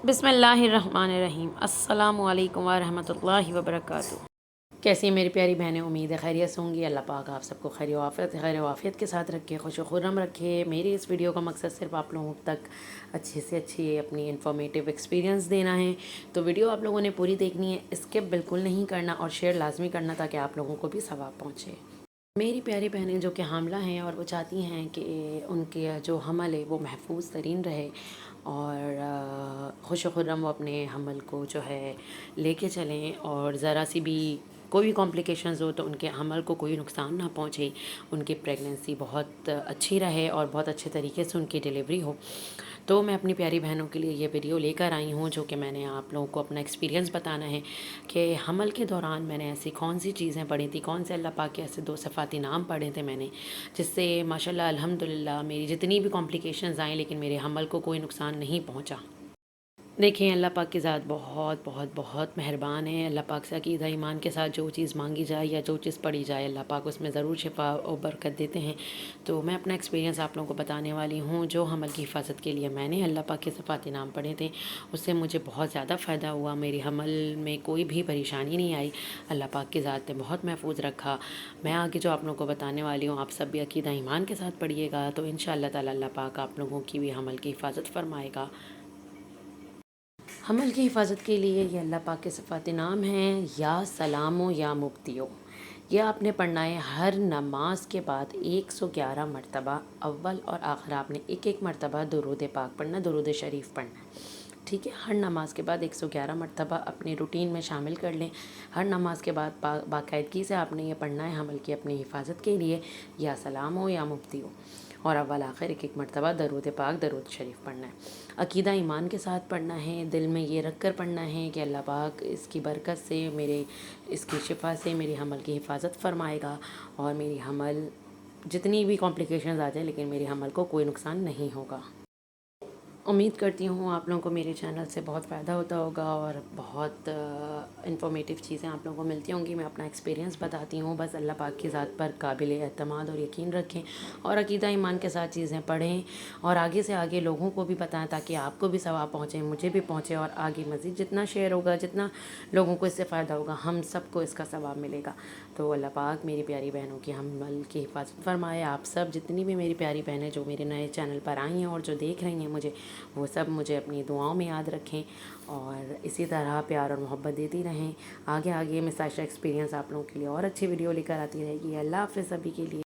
بسم اللہ الرحمن الرحیم۔ السلام علیکم ورحمۃ اللہ وبرکاتہ۔ کیسی ہیں میری پیاری بہنیں؟ امید ہے خیریت سے ہوں گی۔ اللہ پاک آپ سب کو خیر و عافیت کے ساتھ رکھے، خوش و خرم رکھے۔ میری اس ویڈیو کا مقصد صرف آپ لوگوں تک اچھی سے اچھی اپنی انفارمیٹیو ایکسپیرینس دینا ہے، تو ویڈیو آپ لوگوں نے پوری دیکھنی ہے، اسکپ بالکل نہیں کرنا اور شیئر لازمی کرنا تاکہ آپ لوگوں کو بھی ثواب پہنچے۔ میری پیاری بہنیں جو کہ حاملہ ہیں اور وہ چاہتی ہیں کہ ان کے جو حمل ہے وہ محفوظ ترین رہے اور خوش و خرم وہ اپنے حمل کو جو ہے لے کے چلیں، اور ذرا سی بھی کوئی بھی کمپلیکیشنز ہو تو ان کے حمل کو کوئی نقصان نہ پہنچے، ان کی پریگننسی بہت اچھی رہے اور بہت اچھے طریقے سے ان کی ڈیلیوری ہو، تو میں اپنی پیاری بہنوں کے لیے یہ ویڈیو لے کر آئی ہوں، جو کہ میں نے آپ لوگوں کو اپنا ایکسپیرینس بتانا ہے کہ حمل کے دوران میں نے ایسی کون سی چیزیں پڑھی تھی، کون سے اللہ پاک کے ایسے 2 صفاتی نام پڑھے تھے میں نے، جس سے ماشاءاللہ الحمدللہ میری جتنی بھی کمپلیکیشنز آئیں لیکن میرے حمل کو کوئی نقصان نہیں پہنچا۔ دیکھیں، اللہ پاک کی ذات بہت بہت بہت مہربان ہے۔ اللہ پاک سے عقیدہ ایمان کے ساتھ جو چیز مانگی جائے یا جو چیز پڑھی جائے، اللہ پاک اس میں ضرور شفا و برکت دیتے ہیں۔ تو میں اپنا ایکسپیرینس آپ لوگوں کو بتانے والی ہوں، جو حمل کی حفاظت کے لیے میں نے اللہ پاک کے صفاتی نام پڑھے تھے، اس سے مجھے بہت زیادہ فائدہ ہوا، میری حمل میں کوئی بھی پریشانی نہیں آئی، اللہ پاک کی ذات نے بہت محفوظ رکھا۔ میں آگے جو آپ لوگوں کو بتانے والی ہوں، آپ سب بھی عقیدہ ایمان کے ساتھ پڑھیے گا تو انشاءاللہ تعالی اللہ پاک آپ لوگوں کی بھی حمل کی حفاظت فرمائے گا۔ حمل کی حفاظت کے لیے یہ اللہ پاک کے صفاتی نام ہیں، یا سلامو یا مبتیو۔ یہ آپ نے پڑھنا ہے ہر نماز کے بعد 111 مرتبہ، اول اور آخر آپ نے ایک مرتبہ درود پاک پڑھنا، درود شریف پڑھنا ہے، ٹھیک ہے؟ ہر نماز کے بعد 111 مرتبہ اپنی روٹین میں شامل کر لیں۔ ہر نماز کے بعد باقاعدگی سے آپ نے یہ پڑھنا ہے حمل کی اپنی حفاظت کے لیے، یا سلام ہو یا مفتی ہو، اور اول آخر ایک مرتبہ درود پاک درود شریف پڑھنا ہے۔ عقیدہ ایمان کے ساتھ پڑھنا ہے، دل میں یہ رکھ کر پڑھنا ہے کہ اللہ پاک اس کی برکت سے، اس کی شفا سے میری حمل کی حفاظت فرمائے گا، اور میری حمل جتنی بھی کمپلیکیشنز آ جائیں لیکن میری حمل کو کوئی نقصان نہیں ہوگا۔ امید کرتی ہوں آپ لوگوں کو میرے چینل سے بہت فائدہ ہوتا ہوگا اور بہت انفارمیٹیو چیزیں آپ لوگوں کو ملتی ہوں گی۔ میں اپنا ایکسپیرینس بتاتی ہوں، بس اللہ پاک کی ذات پر قابل اعتماد اور یقین رکھیں اور عقیدہ ایمان کے ساتھ چیزیں پڑھیں اور آگے سے آگے لوگوں کو بھی بتائیں تاکہ آپ کو بھی ثواب پہنچے، مجھے بھی پہنچے، اور آگے مزید جتنا شیئر ہوگا، جتنا لوگوں کو اس سے فائدہ ہوگا، ہم سب کو اس کا ثواب ملے گا۔ تو اللہ پاک میری پیاری بہنوں کی حمل کی حفاظت فرمائے۔ آپ سب جتنی بھی میری پیاری بہنیں جو میرے نئے چینل پر آئی ہیں اور جو دیکھ رہی ہیں مجھے، وہ سب مجھے اپنی دعاؤں میں یاد رکھیں اور اسی طرح پیار اور محبت دیتی رہیں۔ آگے میں ساشا ایکسپیرینس آپ لوگوں کے لیے اور اچھی ویڈیو لے کر آتی رہے گی۔ اللہ حافظ سبھی کے لیے۔